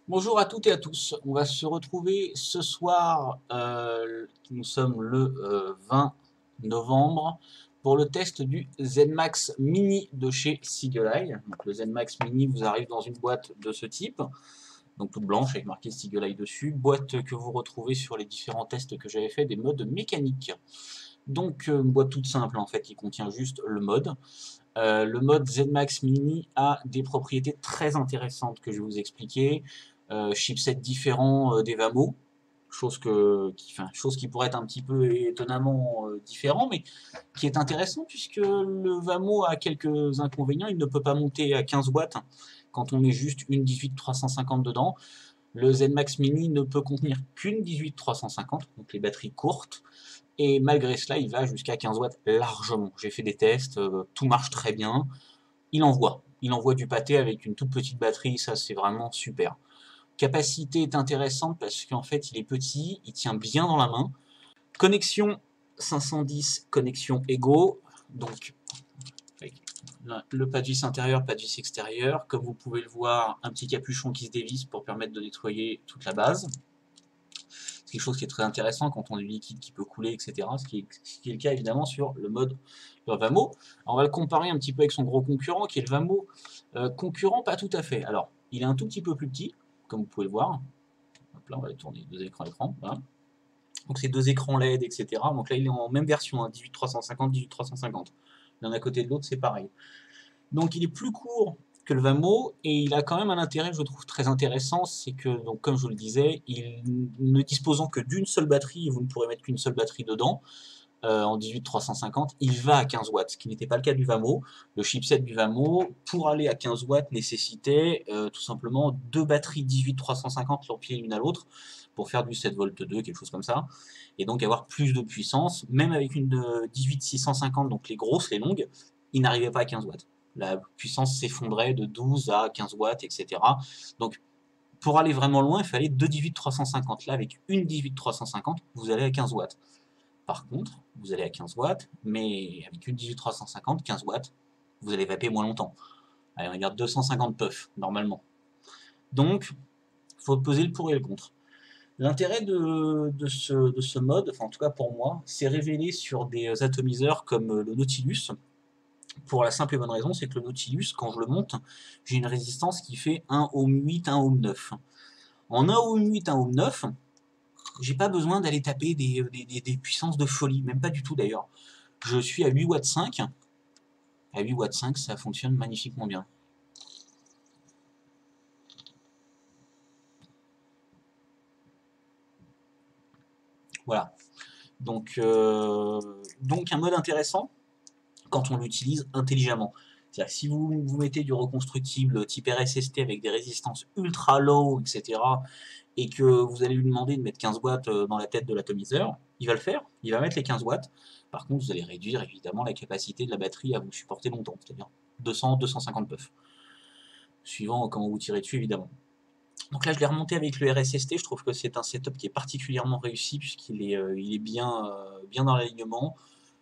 Bonjour à toutes et à tous. On va se retrouver ce soir, nous sommes le 20 novembre, pour le test du ZenMax Mini de chez Seagull. Donc le ZenMax Mini vous arrive dans une boîte de ce type, donc toute blanche avec marqué Seagull dessus, boîte que vous retrouvez sur les différents tests que j'avais fait des modes mécaniques. Donc une boîte toute simple en fait qui contient juste le mode. Le mode ZenMax Mini a des propriétés très intéressantes que je vais vous expliquer. Chipset différent des Vamo, chose qui pourrait être un petit peu étonnamment différent, mais qui est intéressant puisque le Vamo a quelques inconvénients. Il ne peut pas monter à 15 watts quand on met juste une 18350 dedans. Le ZenMax Mini ne peut contenir qu'une 18350, donc les batteries courtes. Et malgré cela, il va jusqu'à 15 watts largement. J'ai fait des tests, tout marche très bien. Il envoie du pâté avec une toute petite batterie, ça c'est vraiment super. Capacité est intéressante parce qu'en fait il est petit, il tient bien dans la main. Connexion 510, connexion Ego, donc avec le pas de vis intérieur, pas de vis extérieur. Comme vous pouvez le voir, un petit capuchon qui se dévisse pour permettre de nettoyer toute la base. C'est quelque chose qui est très intéressant quand on a du liquide qui peut couler, etc. Ce qui est le cas évidemment sur le mode Vamo. Alors, on va le comparer un petit peu avec son gros concurrent qui est le Vamo. Concurrent, pas tout à fait. Alors, il est un tout petit peu plus petit, comme vous pouvez le voir. Hop là, on va tourner deux écrans. Voilà. Donc, c'est deux écrans LED, etc. Donc là, il est en même version, hein, 18350, 18350. L'un à côté de l'autre, c'est pareil. Donc il est plus court que le Vamo et il a quand même un intérêt, je trouve, très intéressant, c'est que, donc, comme je vous le disais, il ne disposant que d'une seule batterie, et vous ne pourrez mettre qu'une seule batterie dedans, en 18350, il va à 15 watts, ce qui n'était pas le cas du Vamo. Le chipset du Vamo, pour aller à 15 watts, nécessitait tout simplement deux batteries 18350 l'empilées l'une à l'autre, pour faire du 7 volts 2, quelque chose comme ça, et donc avoir plus de puissance. Même avec une de 18650, donc les grosses, les longues, il n'arrivait pas à 15 watts. La puissance s'effondrait de 12 à 15 watts, etc. Donc pour aller vraiment loin, il fallait deux 18350. Là, avec une 18350, vous allez à 15 watts. Par contre, vous allez à 15 watts, mais avec une 18350, 15 watts, vous allez vaper moins longtemps. Allez, on va dire 250 puffs, normalement. Donc, il faut peser le pour et le contre. L'intérêt de ce mode, enfin en tout cas pour moi, c'est révélé sur des atomiseurs comme le Nautilus, pour la simple et bonne raison, c'est que le Nautilus, quand je le monte, j'ai une résistance qui fait 1 ohm 8, 1 ohm 9. En 1 ohm 8, 1 ohm 9, j'ai pas besoin d'aller taper des puissances de folie, même pas du tout d'ailleurs. Je suis à 8 watts 5, à 8 watts 5, ça fonctionne magnifiquement bien. Voilà. Donc un mode intéressant quand on l'utilise intelligemment. C'est-à-dire que si vous mettez du reconstructible type RSST avec des résistances ultra low, etc., et que vous allez lui demander de mettre 15 watts dans la tête de l'atomiseur, il va le faire, il va mettre les 15 watts. Par contre, vous allez réduire évidemment la capacité de la batterie à vous supporter longtemps, c'est-à-dire 200-250 puffs, suivant comment vous tirez dessus évidemment. Donc là, je l'ai remonté avec le RSST. Je trouve que c'est un setup qui est particulièrement réussi puisqu'il est, il est bien dans l'alignement.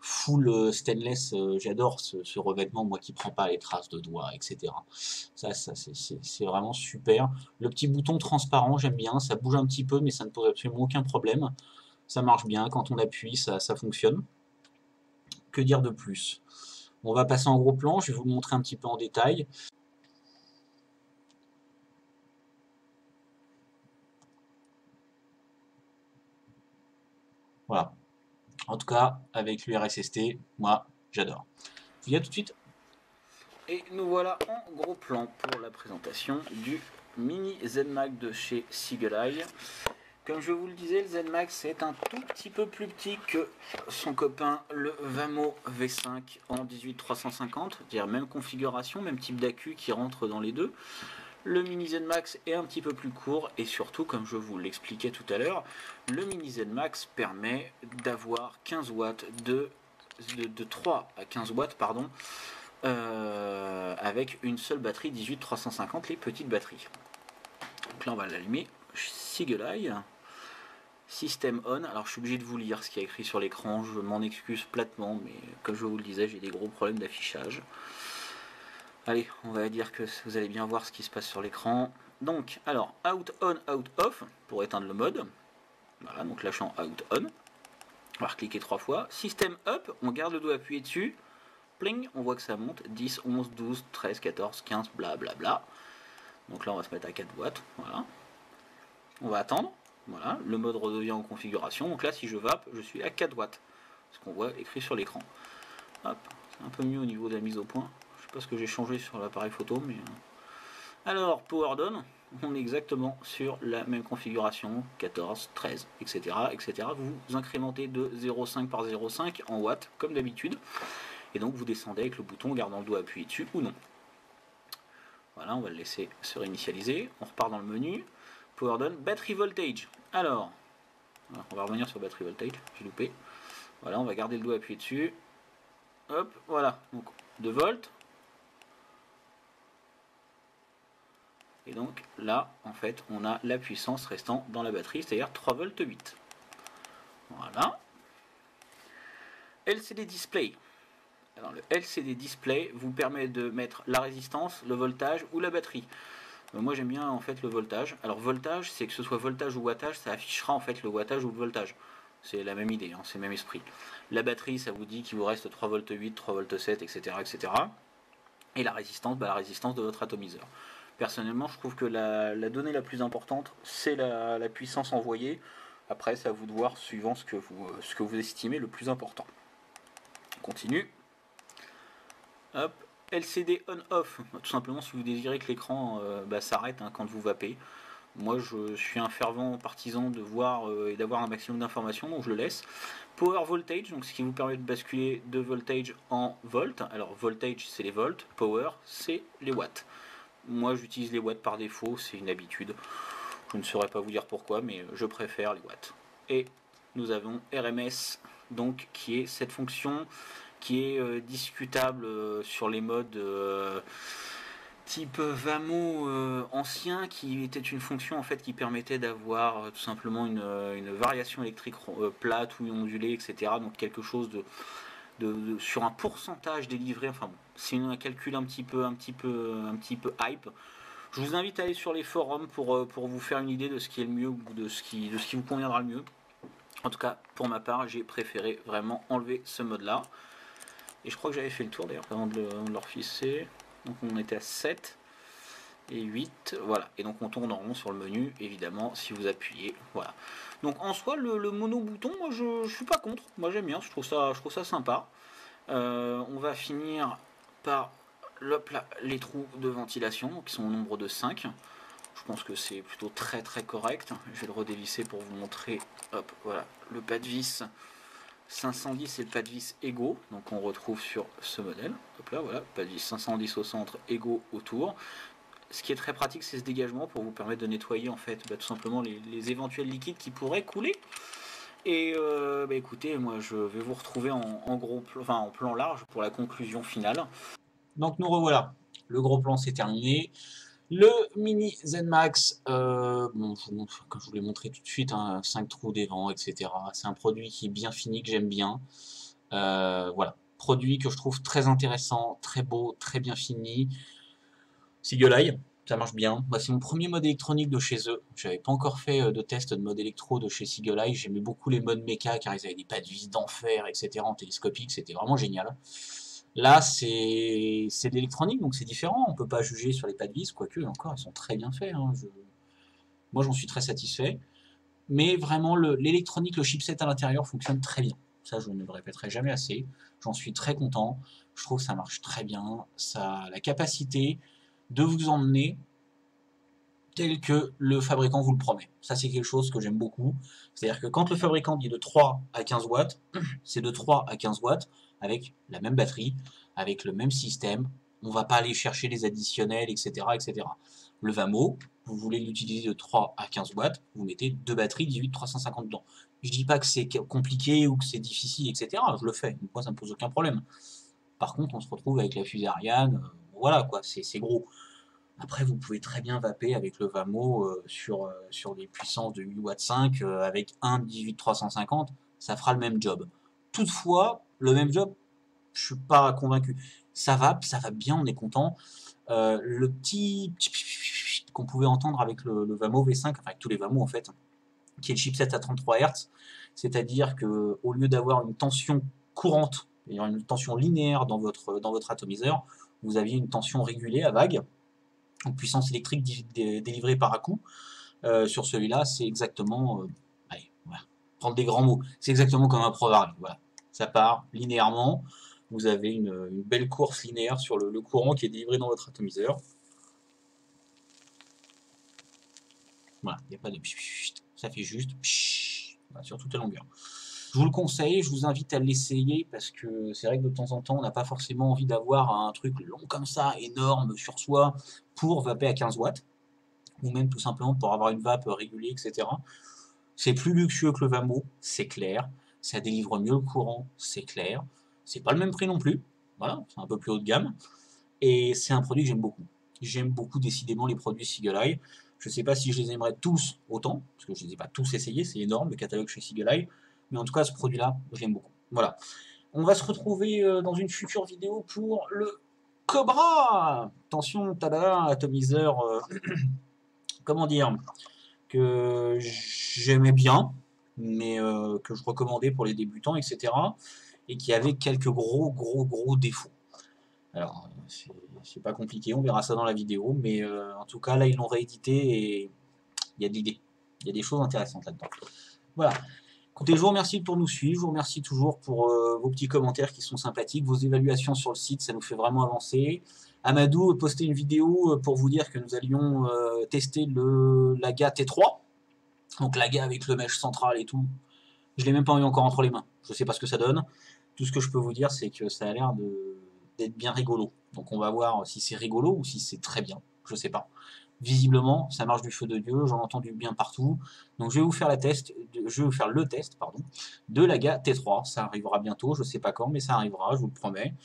Full stainless, j'adore ce revêtement, moi qui prend pas les traces de doigts, etc. Ça c'est vraiment super. Le petit bouton transparent, j'aime bien. Ça bouge un petit peu, mais ça ne pose absolument aucun problème. Ça marche bien. Quand on appuie, ça fonctionne. Que dire de plus? On va passer en gros plan. Je vais vous le montrer un petit peu en détail. Voilà. En tout cas, avec l'URSST, moi, j'adore. Je vous dis à tout de suite. Et nous voilà en gros plan pour la présentation du mini ZenMax de chez Seagull. Comme je vous le disais, le ZenMax est un tout petit peu plus petit que son copain le Vamo V5 en 18350, c'est-à-dire même configuration, même type d'accu qui rentre dans les deux. Le mini ZenMax est un petit peu plus court et surtout, comme je vous l'expliquais tout à l'heure, le mini ZenMax permet d'avoir 15 watts de 3 à 15 watts, pardon, avec une seule batterie 18350, les petites batteries. Donc là, on va l'allumer. Seagull Eye. Système on. Alors, je suis obligé de vous lire ce qui est écrit sur l'écran. Je m'en excuse platement, mais comme je vous le disais, j'ai des gros problèmes d'affichage. Allez, on va dire que vous allez bien voir ce qui se passe sur l'écran. Donc, alors, out, on, out, off, pour éteindre le mode. Voilà, donc lâchant out, on. On va recliquer 3 fois. System up, on garde le doigt appuyé dessus. Pling, on voit que ça monte. 10, 11, 12, 13, 14, 15, blablabla. Donc là, on va se mettre à 4 watts. Voilà. On va attendre. Voilà, le mode redevient en configuration. Donc là, si je vape, je suis à 4 watts. Ce qu'on voit écrit sur l'écran. Hop, c'est un peu mieux au niveau de la mise au point. Je sais pas ce que j'ai changé sur l'appareil photo, mais... Alors, power down, on est exactement sur la même configuration, 14, 13, etc. etc. Vous incrémentez de 0,5 par 0,5 en watts, comme d'habitude. Et donc, vous descendez avec le bouton, gardant le doigt appuyé dessus ou non. Voilà, on va le laisser se réinitialiser. On repart dans le menu. Power down, battery voltage. Alors, on va revenir sur battery voltage, j'ai loupé. Voilà, on va garder le doigt appuyé dessus. Hop, voilà, donc 2 volts. Et donc là, en fait, on a la puissance restant dans la batterie, c'est-à-dire 3 volts 8. Voilà. LCD display. Alors, le LCD display vous permet de mettre la résistance, le voltage ou la batterie. Moi j'aime bien en fait le voltage. Alors voltage, c'est que ce soit voltage ou wattage, ça affichera en fait le wattage ou le voltage. C'est la même idée, hein, c'est le même esprit. La batterie, ça vous dit qu'il vous reste 3 volts 8, 3 volts 7, etc. etc. Et la résistance, la résistance de votre atomiseur. Personnellement, je trouve que la donnée la plus importante, c'est la puissance envoyée. Après, c'est à vous de voir suivant ce que vous estimez le plus important. On continue. Hop. LCD on-off. Tout simplement, si vous désirez que l'écran s'arrête quand vous vapez. Moi, je suis un fervent partisan de voir et d'avoir un maximum d'informations, donc je le laisse. Power voltage, donc ce qui vous permet de basculer de voltage en volt. Alors, voltage, c'est les volts. Power, c'est les watts. Moi, j'utilise les watts par défaut, c'est une habitude. Je ne saurais pas vous dire pourquoi, mais je préfère les watts. Et nous avons RMS, donc qui est cette fonction qui est discutable sur les modes type Vamo ancien, qui était une fonction en fait qui permettait d'avoir tout simplement une variation électrique plate ou ondulée, etc. Donc quelque chose sur un pourcentage délivré. Enfin bon, c'est un calcul un petit peu hype. Je vous invite à aller sur les forums pour vous faire une idée de ce qui est le mieux ou de ce qui vous conviendra le mieux. En tout cas, pour ma part, j'ai préféré vraiment enlever ce mode-là. Et je crois que j'avais fait le tour d'ailleurs avant de le reficer. Donc on était à 7 et 8. Voilà. Et donc on tourne en rond sur le menu, évidemment, si vous appuyez. Voilà. Donc en soi, le mono-bouton, moi je suis pas contre. Moi j'aime bien, je trouve ça sympa. On va finir par les trous de ventilation, qui sont au nombre de 5. Je pense que c'est plutôt très correct. Je vais le redévisser pour vous montrer. Hop, voilà, le pas de vis 510 et le pas de vis égaux. Donc on retrouve sur ce modèle. Hop là, voilà, pas de vis 510 au centre, égaux autour. Ce qui est très pratique, c'est ce dégagement pour vous permettre de nettoyer en fait tout simplement les éventuels liquides qui pourraient couler. Et écoutez, moi je vais vous retrouver en plan large pour la conclusion finale. Donc nous revoilà. Le gros plan c'est terminé. Le Mini ZenMax, bon, comme je vous l'ai montré tout de suite, 5 trous des vents, etc. C'est un produit qui est bien fini, que j'aime bien. Voilà, produit que je trouve très intéressant, très beau, très bien fini. Single Eye, ça marche bien. Bah, c'est mon premier mode électronique de chez eux. J'avais pas encore fait de test de mode électro de chez Single Eye. J'aimais beaucoup les modes méca car ils avaient des pas de vis d'enfer, etc. en télescopique. C'était vraiment génial. Là, c'est de l'électronique, donc c'est différent. On peut pas juger sur les pas de vis, quoique encore, ils sont très bien faits. Hein. Moi, j'en suis très satisfait. Mais vraiment, l'électronique, le chipset à l'intérieur fonctionne très bien. Ça, je ne le répéterai jamais assez. J'en suis très content. Je trouve que ça marche très bien. Ça a la capacité de vous emmener tel que le fabricant vous le promet. Ça, c'est quelque chose que j'aime beaucoup. C'est-à-dire que quand le fabricant dit de 3 à 15 watts, c'est de 3 à 15 watts avec la même batterie, avec le même système. On ne va pas aller chercher les additionnels, etc., etc. Le Vamo, vous voulez l'utiliser de 3 à 15 watts, vous mettez deux batteries 18-350 dedans. Je dis pas que c'est compliqué ou que c'est difficile, etc. Je le fais. Moi, ça ne me pose aucun problème. Par contre, on se retrouve avec la fusée Ariane. Voilà, quoi, c'est gros. Après, vous pouvez très bien vaper avec le Vamo sur des puissances de 8 watts 5 avec un 18-350, ça fera le même job. Toutefois, le même job, je suis pas convaincu. Ça va bien, on est content. Le petit qu'on pouvait entendre avec le Vamo V5, enfin avec tous les Vamo en fait, qui est le chipset à 33 Hz, c'est-à-dire qu'au lieu d'avoir une tension courante, c'est-à-dire une tension linéaire dans votre atomiseur, vous aviez une tension régulée à vague, en puissance électrique délivrée par à-coup. Sur celui-là, c'est exactement, allez, voilà, prendre des grands mots, c'est exactement comme un ProVario, voilà. Ça part linéairement, vous avez une belle course linéaire sur le courant qui est délivré dans votre atomiseur. Voilà, il n'y a pas de ça fait juste voilà, sur toute la longueur. Je vous le conseille, je vous invite à l'essayer parce que c'est vrai que de temps en temps, on n'a pas forcément envie d'avoir un truc long comme ça, énorme sur soi, pour vaper à 15 watts, ou même tout simplement pour avoir une vape régulée, etc. C'est plus luxueux que le Vamo, c'est clair, ça délivre mieux le courant, c'est clair, c'est pas le même prix non plus, voilà, c'est un peu plus haut de gamme, et c'est un produit que j'aime beaucoup. J'aime beaucoup décidément les produits Seagull Eye. Je ne sais pas si je les aimerais tous autant, parce que je ne les ai pas tous essayés, c'est énorme le catalogue chez Seagull Eye, mais en tout cas ce produit-là, je l'aime beaucoup. Voilà. On va se retrouver dans une future vidéo pour le Cobra. Attention, tada, atomiseur, comment dire, que j'aimais bien, mais que je recommandais pour les débutants, etc. Et qui avait quelques gros défauts. Alors, c'est pas compliqué, on verra ça dans la vidéo, mais en tout cas, là, ils l'ont réédité et il y a de l'idée. Il y a des choses intéressantes là-dedans. Voilà. Écoutez, je vous remercie pour nous suivre, je vous remercie toujours pour vos petits commentaires qui sont sympathiques, vos évaluations sur le site, ça nous fait vraiment avancer. Amadou posté une vidéo pour vous dire que nous allions tester l'AGA T3, donc l'AGA avec le mesh central et tout. Je l'ai même pas eu encore entre les mains, je sais pas ce que ça donne. Tout ce que je peux vous dire, c'est que ça a l'air d'être bien rigolo. Donc on va voir si c'est rigolo ou si c'est très bien, je sais pas. Visiblement, ça marche du feu de Dieu, j'en entends du bien partout. Donc je vais vous faire le test, de l'AGA T3. Ça arrivera bientôt, je sais pas quand, mais ça arrivera, je vous le promets.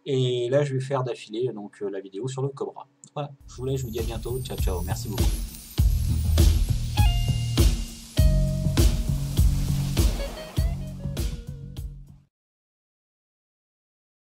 Et là, je vais faire d'affilée donc la vidéo sur le Cobra. Voilà, je vous laisse, je vous dis à bientôt. Ciao, ciao, merci beaucoup.